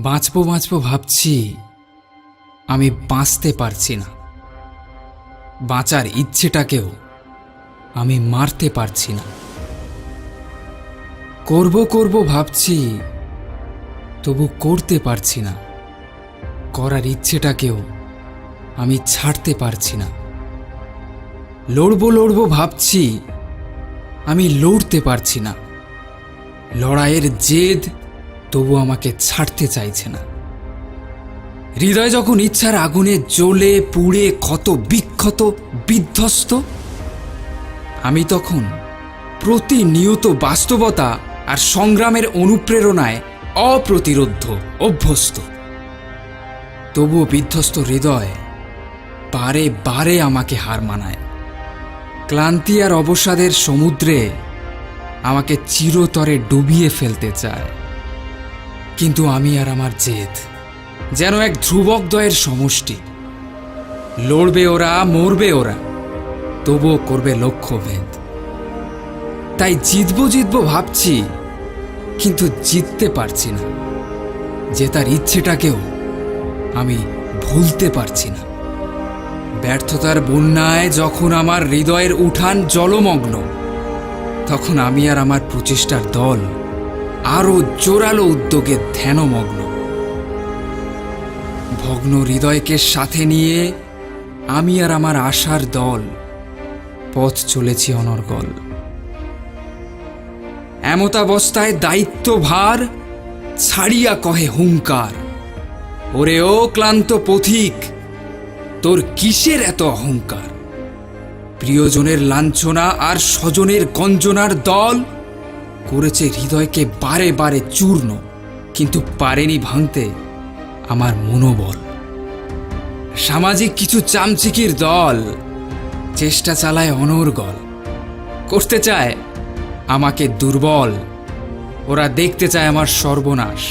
বাঁচবো বাঁচবো ভাবছি, আমি বাঁচতে পারছি না। বাঁচার ইচ্ছেটাকেও আমি মারতে পারছি না। করব করব ভাবছি, তবু করতে পারছি না। করার ইচ্ছেটাকেও আমি ছাড়তে পারছি না। লড়বো লড়বো ভাবছি, আমি লড়তে পারছি না। লড়াইয়ের জেদ তবু আমাকে ছাড়তে চাইছে না। হৃদয় যখন ইচ্ছার আগুনে জ্বলে পুড়ে ক্ষত বিক্ষত বিধ্বস্ত, আমি তখন প্রতিনিয়ত বাস্তবতা আর সংগ্রামের অনুপ্রেরণায় অপ্রতিরোধ্য অভ্যস্ত। তবুও বিধ্বস্ত হৃদয় বারে বারে আমাকে হার মানায়। ক্লান্তি আর অবসাদের সমুদ্রে আমাকে চিরতরে ডুবিয়ে ফেলতে চায়। কিন্তু আমি আর আমার জেদ যেন এক ধ্রুবকদ্বয়ের সমষ্টি। লড়বে ওরা, মরবে ওরা, তবুও করবে লক্ষ্যভেদ। তাই জিতবো জিতবো ভাবছি, কিন্তু জিততে পারছি না। জেতার ইচ্ছেটাকেও আমি ভুলতে পারছি না। ব্যর্থতার বন্যায় যখন আমার হৃদয়ের উঠান জলমগ্ন, তখন আমি আর আমার প্রচেষ্টার দল আরো জোরালো উদ্যোগে ধ্যানমগ্ন। ভগ্ন হৃদয়কে সাথে নিয়ে আমি আর আমার আশার দল পথ চলেছি অনর্গল। এমতাবস্থায় দায়িত্বভার ছাড়িয়া কহে হুঙ্কার, ওরে ও ক্লান্ত পথিক, তোর কিসের এত অহংকার? প্রিয়জনের লাঞ্ছনা আর স্বজনের গঞ্জনার দল করেছে হৃদয়কে বারে বারে চূর্ণ, কিন্তু পারেনি ভাঙতে আমার মনোবল। সামাজিক কিছু চামচিকির দল চেষ্টা চালায় অনর্গল, করতে চায় আমাকে দুর্বল। ওরা দেখতে চায় আমার সর্বনাশ,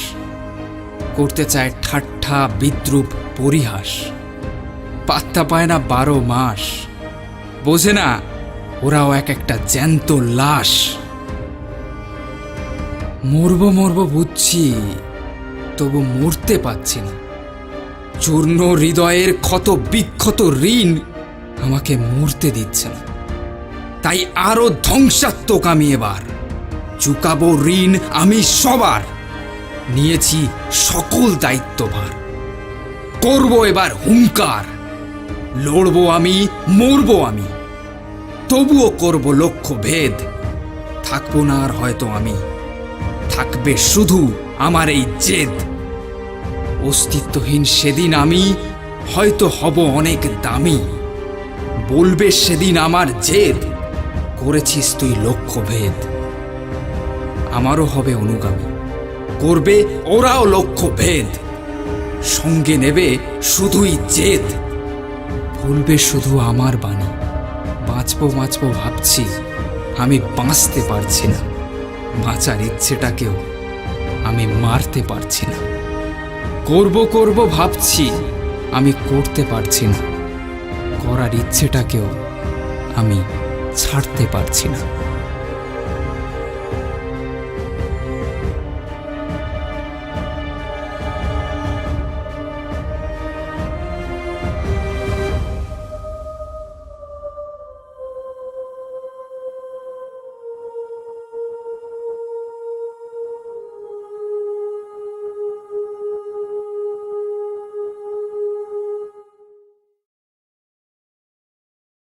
করতে চায় ঠাট্টা বিদ্রূপ পরিহাস। পাত্তা পায় না 12 মাস, বোঝে না ওরাও এক একটা জ্যান্ত লাশ। মরবো মরবো বুঝছি, তবু মরতে পারছি না। চূর্ণ হৃদয়ের ক্ষত বিক্ষত ঋণ আমাকে মরতে দিচ্ছে না। তাই আরো ধ্বংসাত্মক আমি এবার চুকাবো ঋণ আমি সবার। নিয়েছি সকল দায়িত্বভার, করবো এবার হুঙ্কার। লড়বো আমি, মরবো আমি, তবুও করবো লক্ষ্য ভেদ। থাকবো না আর হয়তো আমি, থাকবে শুধু আমার এই জেদ। অস্তিত্বহীন সেদিন আমি হয়তো হব অনেক দামি। বলবে সেদিন আমার জেদ, করেছিস তুই লক্ষ্যভেদ। আমারও হবে অনুগামী, করবে ওরাও লক্ষ্যভেদ। সঙ্গে নেবে শুধুই জেদ, ভুলবে শুধু আমার বাণী। বাঁচবো বাঁচবো ভাবছি, আমি বাঁচতে পারছি না। বাঁচার ইচ্ছেটাকেও আমি মারতে পারছি না। করব করব ভাবছি, আমি করতে পারছি না। করার ইচ্ছেটাকেও আমি ছাড়তে পারছি না।